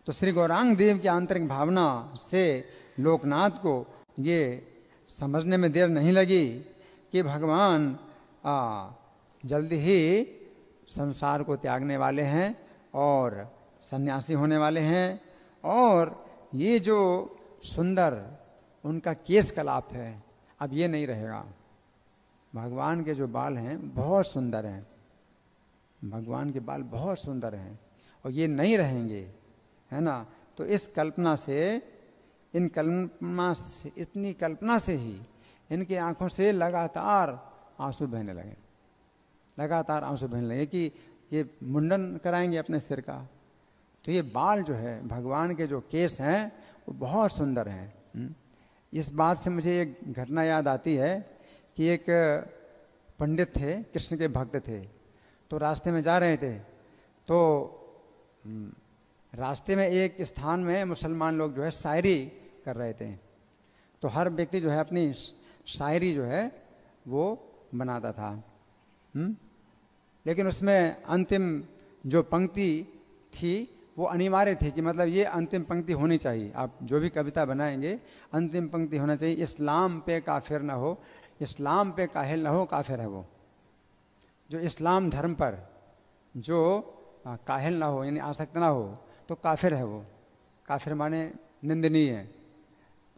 तो श्री गौरांग देव की आंतरिक भावना से लोकनाथ को ये समझने में देर नहीं लगी कि भगवान जल्दी ही संसार को त्यागने वाले हैं और सन्यासी होने वाले हैं। और ये जो सुंदर उनका केश कलाप है, अब ये नहीं रहेगा। भगवान के जो बाल हैं बहुत सुंदर हैं, भगवान के बाल बहुत सुंदर हैं और ये नहीं रहेंगे, है ना। तो इस कल्पना से, इतनी कल्पना से ही इनकी आंखों से लगातार आंसू बहने लगे, लगातार आंसू बहने लगे कि ये मुंडन कराएंगे अपने सिर का। तो ये बाल जो है, भगवान के जो केश हैं वो बहुत सुंदर हैं। इस बात से मुझे एक घटना याद आती है कि एक पंडित थे, कृष्ण के भक्त थे। तो रास्ते में जा रहे थे, तो रास्ते में एक स्थान में मुसलमान लोग जो है शायरी कर रहे थे। तो हर व्यक्ति जो है अपनी शायरी जो है वो बनाता था। लेकिन उसमें अंतिम जो पंक्ति थी वो अनिवार्य थी कि मतलब ये अंतिम पंक्ति होनी चाहिए। आप जो भी कविता बनाएंगे अंतिम पंक्ति होना चाहिए, इस्लाम पे काफिर ना हो, इस्लाम पे काहिल ना हो, काफिर है वो। जो इस्लाम धर्म पर जो काहिल ना हो यानी आसक्त ना हो तो काफिर है वो। काफिर माने निंदनीय है।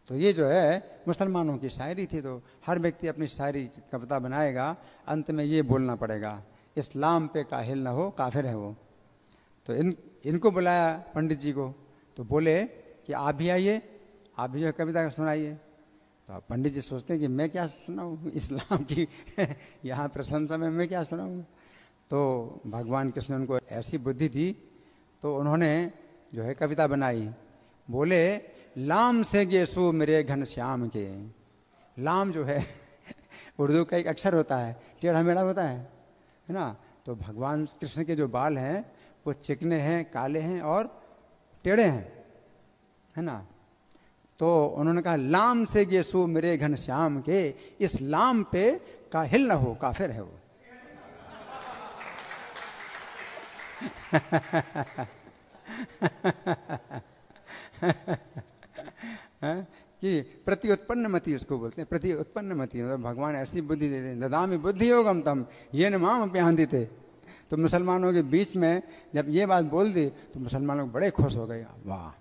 तो ये जो है मुसलमानों की शायरी थी। तो हर व्यक्ति अपनी शायरी कविता बनाएगा, अंत में ये बोलना पड़ेगा, इस्लाम पे काहिल ना हो, काफिर है वो। तो इनको बुलाया पंडित जी को, तो बोले कि आप भी आइए, आप भी जो है कविता सुनाइए। तो पंडित जी सोचते हैं कि मैं क्या सुनाऊँ इस्लाम की यहाँ प्रशंसा में मैं क्या सुनाऊँ। तो भगवान कृष्ण ने उनको ऐसी बुद्धि थी, तो उन्होंने जो है कविता बनाई। बोले लाम से गेसु मेरे घनश्याम के। लाम जो है उर्दू का एक अक्षर होता है, टेढ़ा मेढ़ा होता है ना। तो भगवान कृष्ण के जो बाल हैं वो चिकने हैं, काले हैं और टेढ़े हैं, है ना। तो उन्होंने कहा लाम से गेसु मेरे घनश्याम के, इस लाम पे काहिल न हो, काफिर है वो। कि प्रति उत्पन्न मति उसको बोलते हैं, प्रति उत्पन्न मति। मतलब भगवान ऐसी बुद्धि देते हैं, ददामि बुद्धि योगम तम ये न माम प्यान्ति थे। तो मुसलमानों के बीच में जब ये बात बोल दी तो मुसलमान लोग बड़े खुश हो गए। वाह,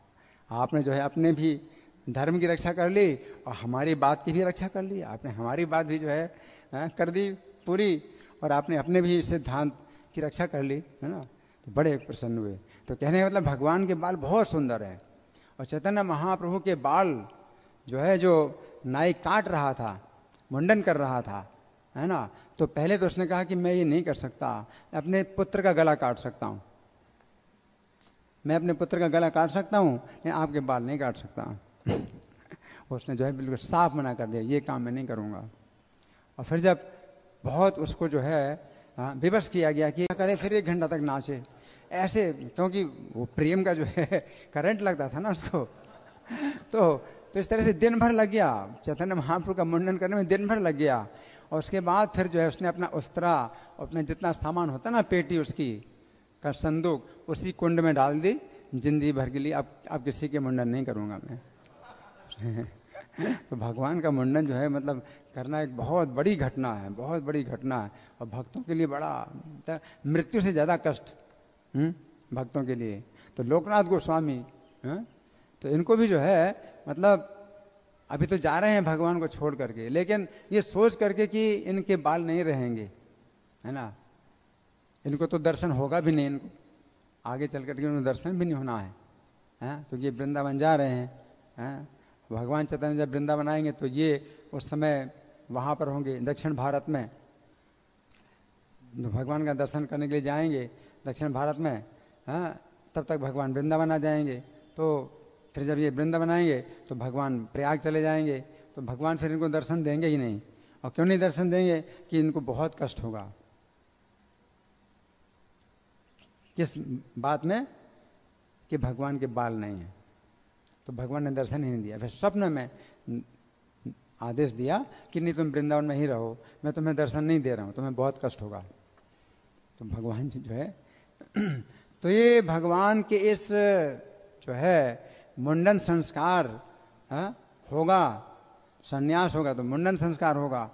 आपने जो है अपने भी धर्म की रक्षा कर ली और हमारी बात की भी रक्षा कर ली। आपने हमारी बात भी जो है कर दी पूरी, और आपने अपने भी सिद्धांत की रक्षा कर ली, है ना। तो बड़े प्रसन्न हुए। तो कहने का मतलब भगवान के बाल बहुत सुंदर हैं। और चैतन्य महाप्रभु के बाल जो है, जो नाई काट रहा था, मुंडन कर रहा था, है ना। तो पहले तो उसने कहा कि मैं ये नहीं कर सकता, अपने पुत्र का गला काट सकता हूँ, मैं अपने पुत्र का गला काट सकता हूँ, लेकिन आपके बाल नहीं काट सकता। उसने जो है बिल्कुल साफ मना कर दिया, ये काम मैं नहीं करूँगा। और फिर जब बहुत उसको जो है विवश किया गया कि करे, फिर 1 घंटा तक नाचे ऐसे, क्योंकि वो प्रेम का जो है करंट लगता था ना उसको। तो इस तरह से दिन भर लग गया, चैतन्य महाप्रभु का मुंडन करने में दिन भर लग गया। और उसके बाद फिर जो है उसने अपना उस्तरा, अपने जितना सामान होता ना, पेटी उसकी का संदूक, उसी कुंड में डाल दी जिंदगी भर के लिए। अब किसी के मुंडन नहीं करूँगा मैं। तो भगवान का मुंडन जो है मतलब करना एक बहुत बड़ी घटना है, बहुत बड़ी घटना है। और भक्तों के लिए बड़ा, मृत्यु से ज़्यादा कष्ट भक्तों के लिए। तो लोकनाथ गोस्वामी तो इनको भी जो है मतलब अभी तो जा रहे हैं भगवान को छोड़ करके, लेकिन ये सोच करके कि इनके बाल नहीं रहेंगे, है ना। इनको तो दर्शन होगा भी नहीं, इनको आगे चल करके उन्हें दर्शन भी नहीं होना है, क्योंकि तो वृंदावन जा रहे हैं। भगवान चैतन्य जब वृंदावन आएंगे तो ये उस समय वहाँ पर होंगे दक्षिण भारत में। भगवान का दर्शन करने के लिए जाएंगे दक्षिण भारत में, तब तक भगवान वृंदावन आ जाएंगे। तो फिर जब ये वृंदावन आएंगे तो भगवान प्रयाग चले जाएंगे। तो भगवान फिर इनको दर्शन देंगे ही नहीं। और क्यों नहीं दर्शन देंगे? कि इनको बहुत कष्ट होगा। किस बात में? कि भगवान के बाल नहीं है, तो भगवान ने दर्शन ही नहीं दिया। फिर स्वप्न में आदेश दिया कि नहीं, तुम वृंदावन में ही रहो, मैं तुम्हें दर्शन नहीं दे रहा हूँ, तुम्हें बहुत कष्ट होगा। तो भगवान जी जो है तो ये भगवान के इस जो है मुंडन संस्कार होगा, संन्यास होगा तो मुंडन संस्कार होगा।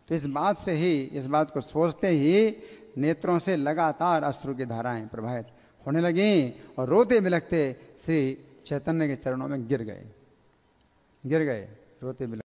तो इस बात से ही, इस बात को सोचते ही नेत्रों से लगातार अश्रु की धाराएं प्रवाहित होने लगी और रोते बिलखते श्री चैतन्य के चरणों में गिर गए, रोते बिलखते।